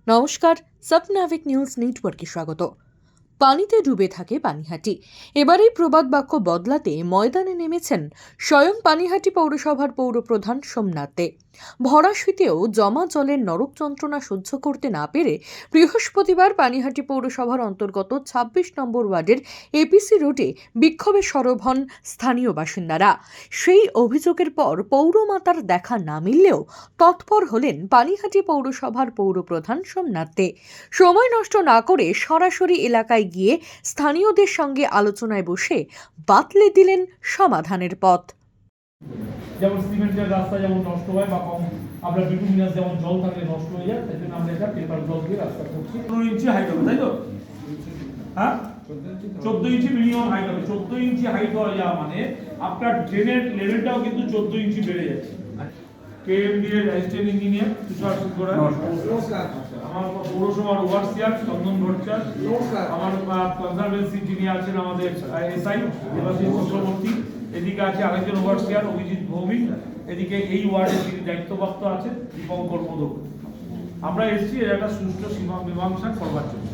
নমস্কার, স্বপ্নাভিক নিউজ নেটওয়ার্কে স্বাগত। পানিতে ডুবে থাকে পানিহাটি। এবারেই প্রবাদ বাক্য বদলাতে ময়দানে নেমেছেন স্বয়ং পানিহাটি পৌরসভার পৌরপ্রধান সোমনাথ দে। ভরা শীতেও জমা জলের নরক যন্ত্রণা সহ্য করতে না পেরে বৃহস্পতিবার পানিহাটি পৌরসভার অন্তর্গত ২৬ নম্বর ওয়ার্ডের এপিসি রোডে বিক্ষোভে সরব হন স্থানীয় বাসিন্দারা। সেই অভিযোগের পর পৌরমাতার দেখা না মিললেও তৎপর হলেন পানিহাটি পৌরসভার পৌরপ্রধান সোমনাথ দে। সময় নষ্ট না করে সরাসরি এলাকায় গিয়ে স্থানীয়দের সঙ্গে আলোচনায় বসে বাতলে দিলেন সমাধানের পথ। যেমন সিমেন্টের রাস্তা যেমন নষ্ট হয় বা কম আমরা বিটুমিনাস যেমন জল থাকলে নষ্ট হয়ে যায়, তাই জন্য আমরা এটা পেপার ব্লক দিয়ে রাস্তা করছি। 15 ইঞ্চি হাইট হবে, তাই তো? হ্যাঁ, 14 ইঞ্চি মিনিমাম হাইট হবে। 14 ইঞ্চি হাইট হওয়া যাওয়া মানে আপনার ড্রেনের লেভেলটাও কিন্তু 14 ইঞ্চি বেড়ে যাচ্ছে। কেএমডি এর অ্যাসিস্ট্যান্ট ইঞ্জিনিয়ার তুষার সিংহরা, আমার পৌরসভার ওভারসিয়ার চন্দন ভট্টাচার্য, আমার কনজারভেন্সি যিনি আছেন আমাদের এসআই দেবাশিস চক্রবর্তী, এদিকে আছে আরেকজন ওভারসিয়ার অভিজিৎ ভৌমিক, এদিকে এই ওয়ার্ডের যিনি দায়িত্বপ্রাপ্ত আছেন দীপঙ্কর মোদক। আমরা এসেছি এর একটা সুষ্ঠু মীমাংসা করবার জন্য।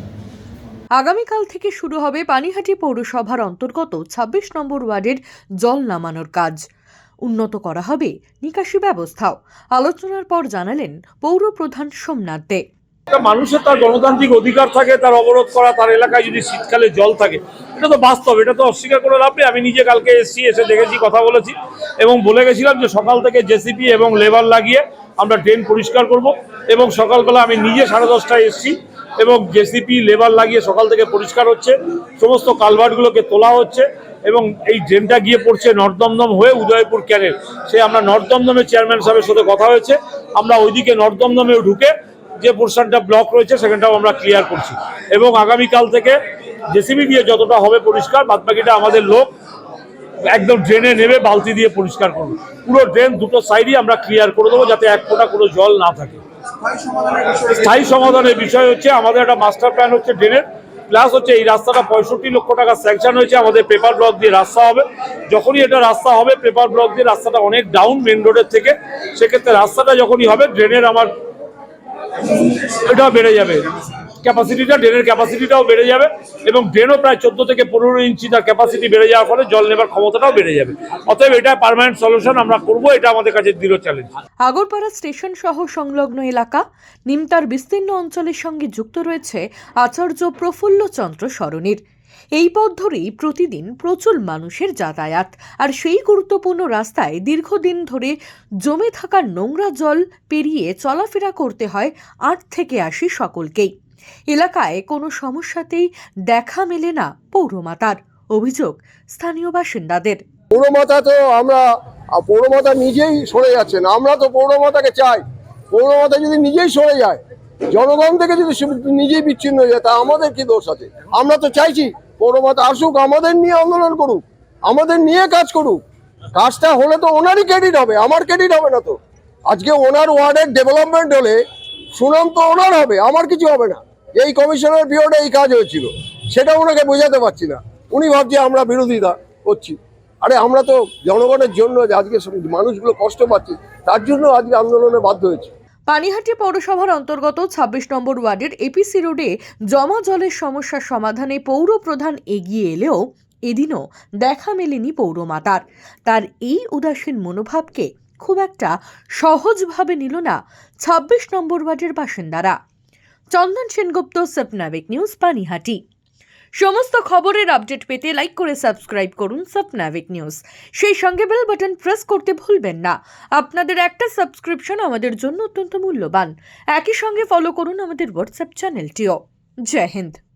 আগামীকাল থেকে শুরু হবে পানিহাটি পৌরসভার অন্তর্গত ২৬ নম্বর ওয়ার্ডের জল নামানোর কাজ। উন্নত করা হবে নিকাশি ব্যবস্থাও। আলোচনার পর জানালেন পৌরপ্রধান সোমনাথ দে। মানুষের তার গণতান্ত্রিক অধিকার থাকে তার অবরোধ করা, তার এলাকায় যদি শীতকালে জল থাকে, এটা তো বাস্তব, এটা তো অস্বীকার করে লাভ নেই। আমি নিজে কালকে এসে দেখেছি, কথা বলেছি এবং বলে গেছিলাম যে সকাল থেকে জেসিপি এবং লেবার লাগিয়ে আমরা ড্রেন পরিষ্কার করব। এবং সকালবেলা আমি নিজে 10:30টায় এসেছি এবং জেসিপি লেবার লাগিয়ে সকাল থেকে পরিষ্কার হচ্ছে, সমস্ত কালভার্টগুলোকে তোলা হচ্ছে এবং এই ড্রেনটা গিয়ে পড়ছে নর্থদমদম হয়ে উদয়পুর ক্যানেল। সে আমরা নর্থদমদমের চেয়ারম্যান সাহেবের সাথে কথা হয়েছে, আমরা ওইদিকে নর্থদমদমেও ঢুকে যে পোর্শনটা ব্লক রয়েছে সেখানটাও আমরা ক্লিয়ার করছি এবং আগামীকাল থেকে জেসিবি দিয়ে যতটা হবে পরিষ্কার, বাদবাকিটা আমাদের লোক একদম ড্রেনে নেমে বালতি দিয়ে পরিষ্কার করবো। পুরো ড্রেন দুটো সাইডই আমরা ক্লিয়ার করে দেবো যাতে এক ফোঁটা কোনো জল না থাকে। স্থায়ী সমাধানের বিষয় হচ্ছে আমাদের একটা মাস্টার প্ল্যান হচ্ছে ড্রেনের, প্লাস হচ্ছে এই রাস্তাটা 65 লক্ষ টাকা স্যাংশন হয়েছে, আমাদের পেপার ব্লক দিয়ে রাস্তা হবে। যখনই এটা রাস্তা হবে পেপার ব্লক দিয়ে রাস্তাটা অনেক ডাউন মেন রোডের থেকে, সেক্ষেত্রে রাস্তাটা যখনই হবে ড্রেনের আমার এটাও বেড়ে যাবে, ক্যাপাসিটিটা ড্রেনের ক্যাপাসিটিটাও বেড়ে যাবে এবং ড্রেনও প্রায় 14 থেকে 15 ইঞ্চি তার ক্যাপাসিটি বেড়ে যাওয়ার ফলে জল নেবার ক্ষমতাটাও বেড়ে যাবে। অতএব এটা পার্মানেন্ট সলিউশন আমরা করব, এটা আমাদের কাছে দৃঢ় চ্যালেঞ্জ। আগরপাড়া স্টেশন সহ সংলগ্ন এলাকা নিমতার বিস্তীর্ণ অঞ্চলের সঙ্গে যুক্ত রয়েছে আচার্য প্রফুল্লচন্দ্র সরণির। এই পথ ধরেই প্রতিদিন প্রচুর মানুষের যাতায়াত, আর সেই গুরুত্বপূর্ণ রাস্তায় দীর্ঘদিন ধরে জমে থাকা নোংরা জল পেরিয়ে চলাফেরা করতে হয় 8 থেকে 80 সকলকেই। এলাকায় কোনো সমস্যাতেই দেখা মেলে না পৌরমাতার। অভিযোগ স্থানীয় বাসিন্দাদের। পৌরমাতা নিজেই সরে যাচ্ছেন। আমরা তো পৌরমাতাকে চাই, পৌরমাতা যদি নিজেই সরে যায়, জনগণ থেকে যদি নিজেই বিচ্ছিন্ন হয়ে যায়, তা আমাদের কি দোষ আছে? আমরা তো চাইছি পৌরমাতা আসুক, আমাদের নিয়ে আন্দোলন করুক, আমাদের নিয়ে কাজ করুক। কাজটা হলে তো ওনারই ক্রেডিট হবে, আমার ক্রেডিট হবে না তো। আজকে ওনার ওয়ার্ডের ডেভেলপমেন্ট হলে সুনাম তো ওনার হবে, আমার কিছু হবে না। এই কমিশনের পিরিয়ডে এই কাজ হয়েছিল, সেটা ওনাকে বোঝাতে পারছি না। উনি ভাবছে আমরা বিরোধিতা করছি। আরে আমরা তো জনগণের জন্য আজকে মানুষগুলো কষ্ট পাচ্ছে, তার জন্য আজকে আন্দোলনে বাধ্য হয়েছে। পানিহাটি পৌরসভার অন্তর্গত ২৬ নম্বর ওয়ার্ডের এপিসি রোডে জমা জলের সমস্যার সমাধানে পৌরপ্রধান এগিয়ে এলেও এদিনও দেখা মেলেনি পৌরমাতার। তার এই উদাসীন মনোভাবকে খুব একটা সহজভাবে নিল না ২৬ নম্বর ওয়ার্ডের বাসিন্দারা। চন্দন সেনগুপ্ত, স্বপ্নাভিক নিউজ, পানিহাটি। সমস্ত খবরের আপডেট পেতে লাইক করে সাবস্ক্রাইব করুন স্বপ্নাভিক নিউজ। সেই সঙ্গে বেল বাটন প্রেস করতে ভুলবেন না। আপনাদের একটা সাবস্ক্রিপশন আমাদের জন্য অত্যন্ত মূল্যবান। একই সঙ্গে ফলো করুন আমাদের হোয়াটসঅ্যাপ চ্যানেলটিও। জয় হিন্দ।